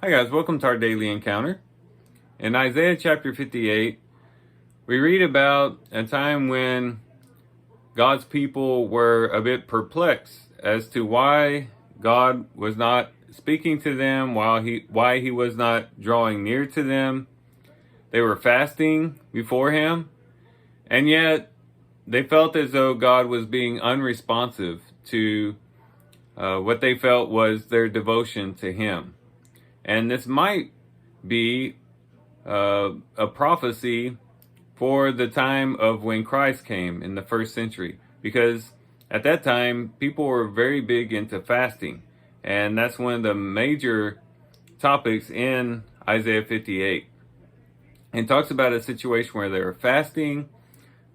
Hi guys, welcome to our daily encounter. In Isaiah chapter 58, we read about a time when God's people were a bit perplexed as to why God was not speaking to them, why he was not drawing near to them. They were fasting before him, and yet they felt as though God was being unresponsive to what they felt was their devotion to him. And this might be a prophecy for the time of when Christ came in the first century, because at that time people were very big into fasting, and that's one of the major topics in Isaiah 58. And talks about a situation where they were fasting.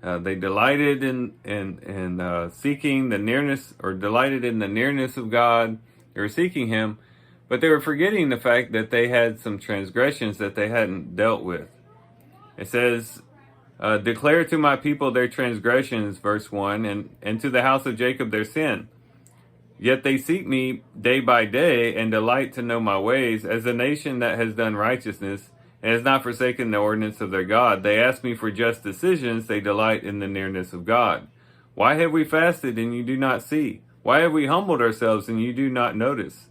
They delighted in seeking the nearness, or delighted in the nearness of God. They were seeking Him, but they were forgetting the fact that they had some transgressions that they hadn't dealt with. It says, declare to my people their transgressions, verse 1, and to the house of Jacob their sin. Yet they seek me day by day and delight to know my ways, as a nation that has done righteousness and has not forsaken the ordinance of their God. They ask me for just decisions, they delight in the nearness of God. Why have we fasted and you do not see? Why have we humbled ourselves and you do not notice?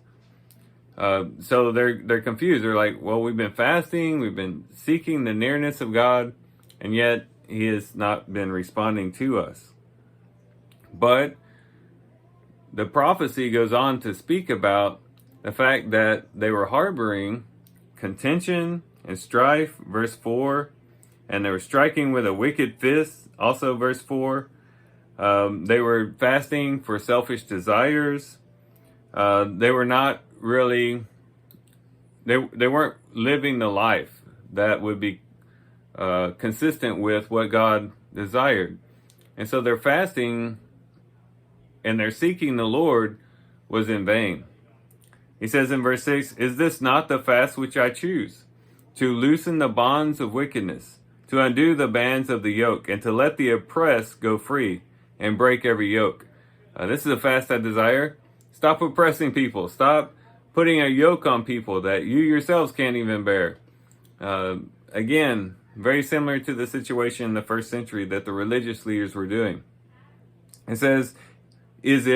So they're confused. They're like, well, we've been fasting, we've been seeking the nearness of God, and yet He has not been responding to us. But the prophecy goes on to speak about the fact that they were harboring contention and strife, verse 4, and they were striking with a wicked fist, also verse 4. They were fasting for selfish desires. They were not really, they weren't living the life that would be consistent with what God desired. And so their fasting and their seeking the Lord was in vain. He says in verse 6, is this not the fast which I choose? To loosen the bonds of wickedness, to undo the bands of the yoke, and to let the oppressed go free, and break every yoke. This is a fast I desire. Stop oppressing people. Stop putting a yoke on people that you yourselves can't even bear. Again, very similar to the situation in the first century that the religious leaders were doing. It says, is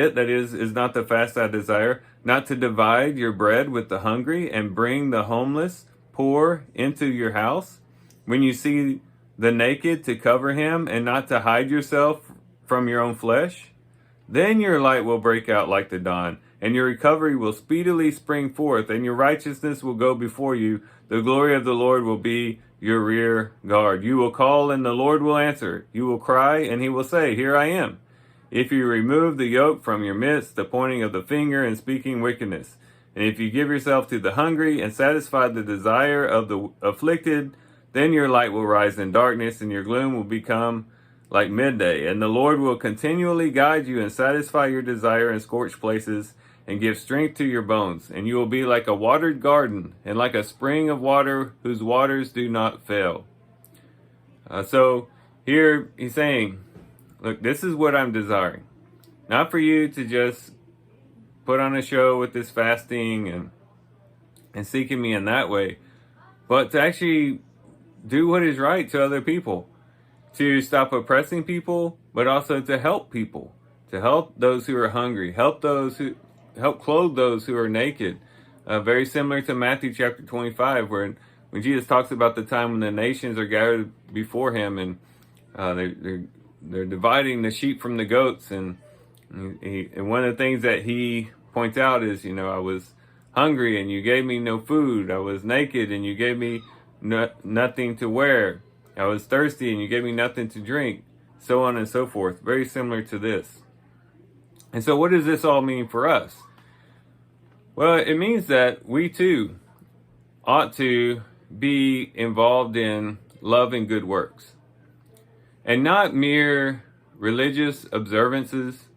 not the fast I desire, not to divide your bread with the hungry and bring the homeless, poor into your house? When you see the naked, to cover him and not to hide yourself from your own flesh? Then your light will break out like the dawn, and your recovery will speedily spring forth, and your righteousness will go before you. The glory of the Lord will be your rear guard. You will call, and the Lord will answer. You will cry, and He will say, here I am. If you remove the yoke from your midst, the pointing of the finger and speaking wickedness, and if you give yourself to the hungry and satisfy the desire of the afflicted, then your light will rise in darkness, and your gloom will become like midday. And the Lord will continually guide you and satisfy your desire in scorched places, and give strength to your bones. And you will be like a watered garden, and like a spring of water whose waters do not fail. So here he's saying, look, this is what I'm desiring. Not for you to just put on a show with this fasting and seeking me in that way, but to actually do what is right to other people. To stop oppressing people, but also to help people. To help those who are hungry. Help clothe those who are naked. Very similar to Matthew chapter 25, when Jesus talks about the time when the nations are gathered before Him, and they're dividing the sheep from the goats, and one of the things that He points out is, I was hungry and you gave me no food. I was naked and you gave me nothing to wear. I was thirsty and you gave me nothing to drink. So on and so forth. Very similar to this. And so what does this all mean for us? Well, it means that we too ought to be involved in love and good works, and not mere religious observances,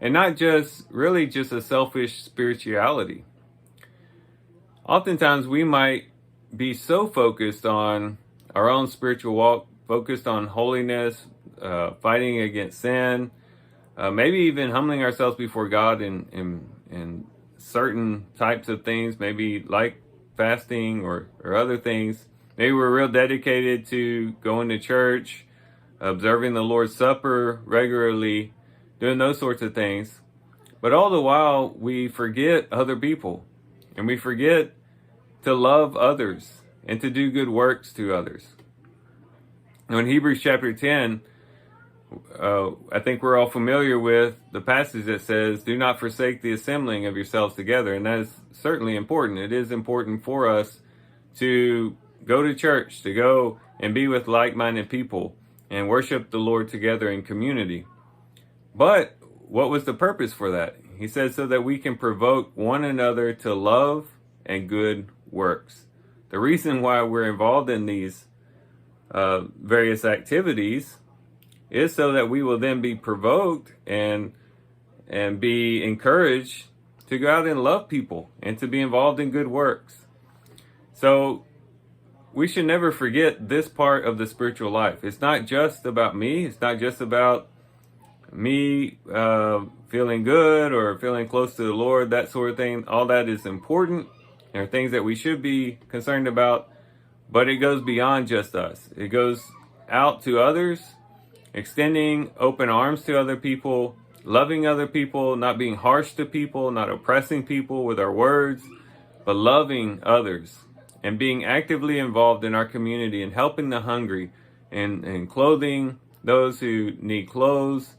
and not just a selfish spirituality. Oftentimes we might be so focused on our own spiritual walk, focused on holiness, fighting against sin, maybe even humbling ourselves before God in certain types of things, maybe like fasting or other things. Maybe we're real dedicated to going to church, observing the Lord's Supper regularly, doing those sorts of things. But all the while, we forget other people, and we forget to love others and to do good works to others. Now in Hebrews chapter 10, I think we're all familiar with the passage that says, do not forsake the assembling of yourselves together. And that is certainly important. It is important for us to go to church, to go and be with like-minded people and worship the Lord together in community. But what was the purpose for that? He says so that we can provoke one another to love and good works. The reason why we're involved in these various activities is so that we will then be provoked and be encouraged to go out and love people and to be involved in good works. So we should never forget this part of the spiritual life. It's not just about me. It's not just about me feeling good or feeling close to the Lord, that sort of thing. All that is important. There are things that we should be concerned about, but it goes beyond just us. It goes out to others, extending open arms to other people, loving other people, not being harsh to people, not oppressing people with our words, but loving others and being actively involved in our community and helping the hungry and clothing those who need clothes,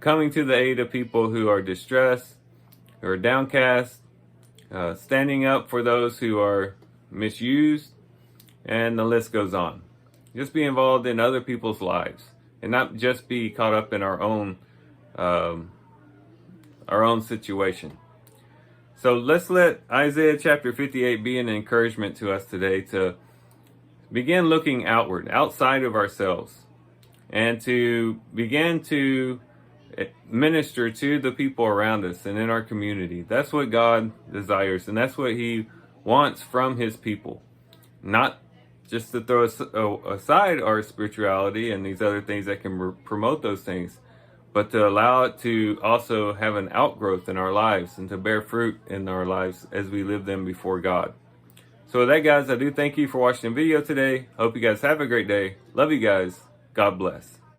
coming to the aid of people who are distressed, who are downcast, standing up for those who are misused, and the list goes on. Just be involved in other people's lives and not just be caught up in our own situation. So let's let Isaiah chapter 58 be an encouragement to us today to begin looking outward, outside of ourselves, and to begin to minister to the people around us and in our community. That's what God desires, and that's what He wants from His people. Not just to throw aside our spirituality and these other things that can promote those things, but to allow it to also have an outgrowth in our lives and to bear fruit in our lives as we live them before God. So with that, guys, I do thank you for watching the video today. Hope you guys have a great day. Love you guys. God bless.